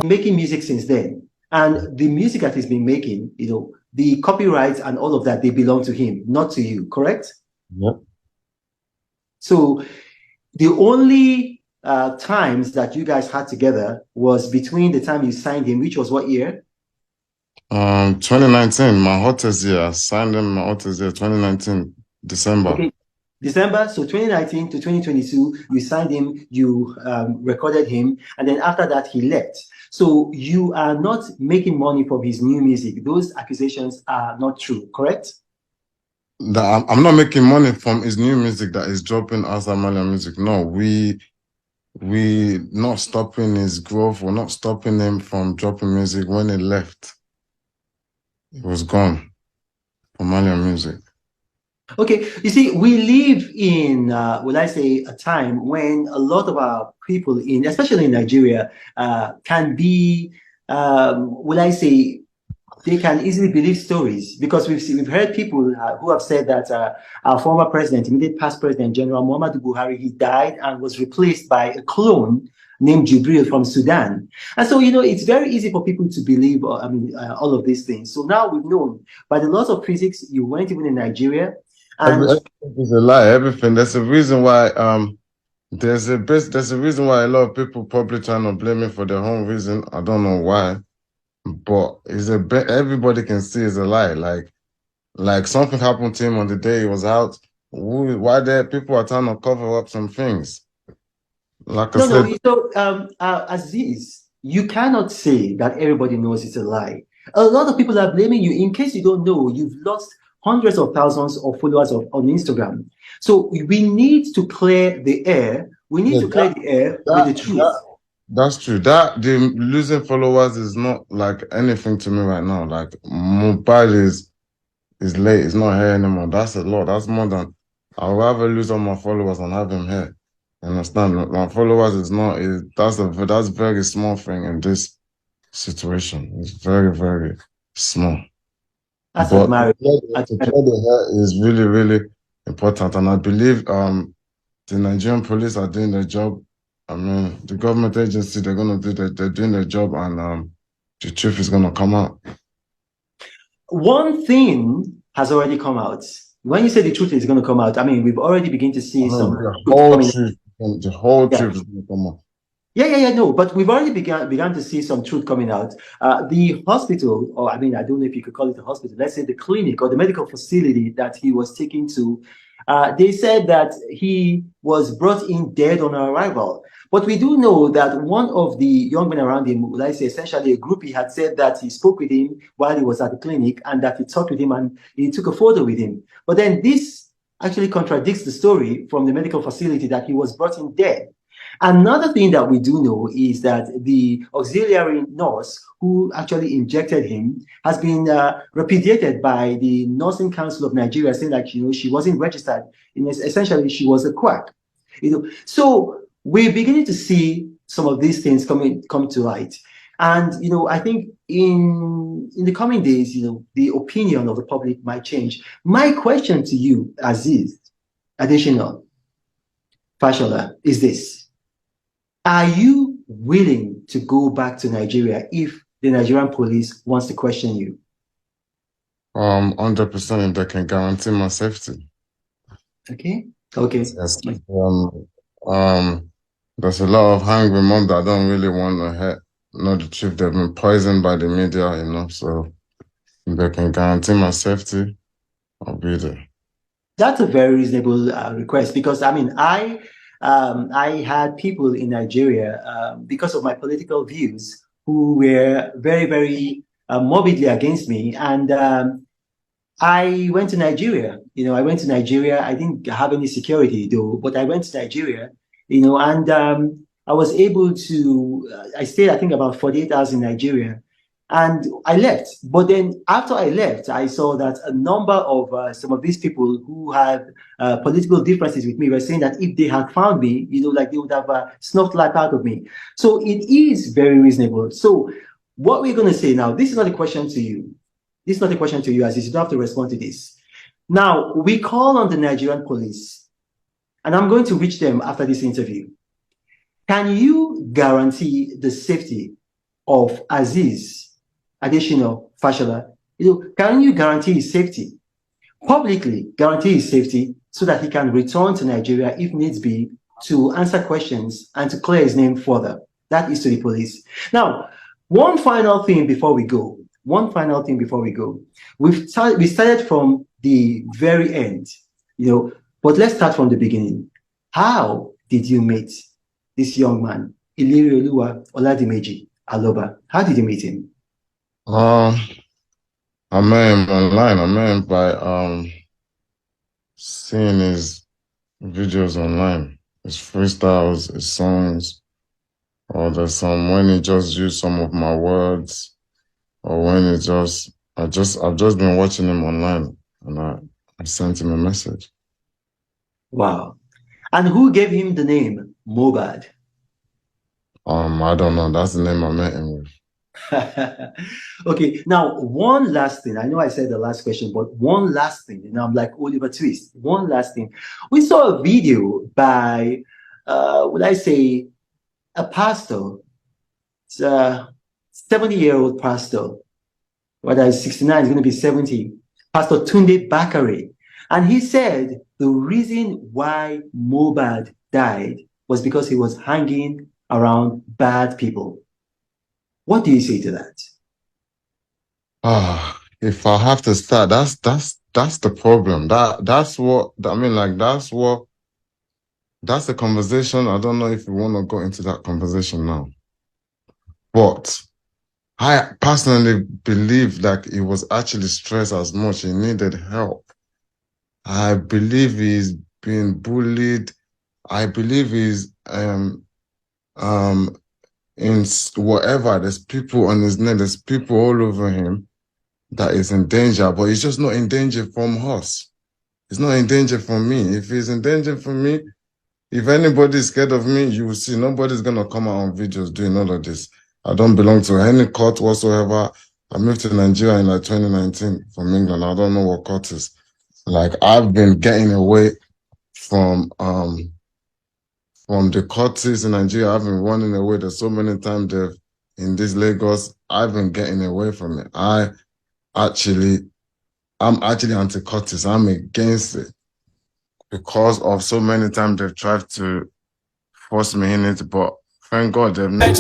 Making music since then, and the music that he's been making, the copyrights and all of that, they belong to him, not to you, correct? Yep. So the only times that you guys had together was between the time you signed him, which was what year? 2019, my hottest year. I signed him my hottest year, 2019, December. Okay, December. So 2019 to 2022, you signed him, you recorded him, and then after that, he left. So you are not making money from his new music. Those accusations are not true, correct? I'm not making money from his new music that is dropping outside Malian music. No, we not stopping his growth. We're not stopping him from dropping music. When he left, it was gone from Malian music. Okay, you see, we live in, will I say, a time when a lot of our people especially in Nigeria, can be, will I say, they can easily believe stories, because we've heard people who have said that our former president, immediate past president, General Muhammadu Buhari, he died and was replaced by a clone named Jubril from Sudan. And so, it's very easy for people to believe, all of these things. So now we've known by the laws of physics, you weren't even in Nigeria. And everything is a lie. Everything. There's a reason why. There's a reason why a lot of people probably trying to blame me for their own reason. I don't know why, but everybody can see it's a lie. Like something happened to him on the day he was out. Why there people are trying to cover up some things? Like I said, so Aziz, you cannot say that everybody knows it's a lie. A lot of people are blaming you. In case you don't know, you've lost hundreds of thousands of followers on Instagram. So we need to clear the air. We need to clear the air with the truth. That's true. The losing followers is not like anything to me right now. Like MOHBAD is late. It's not here anymore. That's a lot. That's more than I'd rather lose all my followers and have him here. You understand? My followers that's a very small thing in this situation. It's very, very small. That's But admirable. to clear the hair is really, really important. And I believe the Nigerian police are doing their job. I mean, the government agency, they're doing their job, and the truth is gonna come out. One thing has already come out. When you say the truth is going to come out, I mean, we've already begun to see some the whole truth is going to come out. No, but we've already began to see some truth coming out. The hospital, or I don't know if you could call it a hospital, let's say the clinic or the medical facility that he was taken to, they said that he was brought in dead on arrival. But we do know that one of the young men around him, like I say, essentially a groupie, had said that he spoke with him while he was at the clinic and that he talked with him and he took a photo with him. But then this actually contradicts the story from the medical facility that he was brought in dead. Another thing that we do know is that the auxiliary nurse who actually injected him has been repudiated by the Nursing Council of Nigeria, saying that she wasn't registered. Essentially, she was a quack. So we're beginning to see some of these things come to light, and I think in the coming days, the opinion of the public might change. My question to you, Aziz Additional Fashola, is this. Are you willing to go back to Nigeria if the Nigerian police wants to question you? 100% if they can guarantee my safety. Okay. Yes. There's a lot of hungry mom that don't really want to know the truth. They've been poisoned by the media, so if they can guarantee my safety, I'll be there. That's a very reasonable request, because I had people in Nigeria, because of my political views, who were very, very morbidly against me. And I went to Nigeria. I didn't have any security though, but I went to Nigeria, and I was able to, I stayed, I think, about 48 hours in Nigeria. And I left. But then after I left, I saw that a number of some of these people who had political differences with me were saying that if they had found me, like they would have snuffed life out of me. So it is very reasonable. So what we're going to say now, this is not a question to you. This is not a question to you, Aziz. You don't have to respond to this. Now, we call on the Nigerian police and I'm going to reach them after this interview. Can you guarantee the safety of Aziz Adesina Fashola? Can you guarantee his safety? Publicly guarantee his safety so that he can return to Nigeria if needs be to answer questions and to clear his name further. That is to the police. Now, one final thing before we go. We started from the very end, but let's start from the beginning. How did you meet this young man, Ilirioluwa Oladimeji Aloba? How did you meet him? I met him online. I met him by seeing his videos online, his freestyles, his songs, or there's some when he just used some of my words, or when I've just been watching him online, and I sent him a message. Wow. And who gave him the name MOHBAD? I don't know. That's the name I met him with. Okay, now one last thing. I know I said the last question, but one last thing. I'm like Oliver Twist. One last thing. We saw a video by, would I say, a pastor. It's a 70-year-old pastor. Whether he's 69, he's going to be 70. Pastor Tunde Bakare. And he said the reason why MOHBAD died was because he was hanging around bad people. What do you say to that? If I have to start, that's the problem. That's the conversation. I don't know if you want to go into that conversation now. But I personally believe that he was actually stressed as much. He needed help. I believe he's being bullied. I believe he's in whatever, there's people on his neck, there's people all over him that is in danger, but he's just not in danger from us. He's not in danger from me. If he's in danger from me, if anybody's scared of me, you will see nobody's going to come out on videos doing all of this. I don't belong to any court whatsoever. I moved to Nigeria in like 2019 from England. I don't know what court is. Like, I've been getting away from the courts in Nigeria. I've been running away. There's so many times in this Lagos, I've been getting away from it. I'm actually anti-courts. I'm against it because of so many times they've tried to force me in it, but thank God they've never.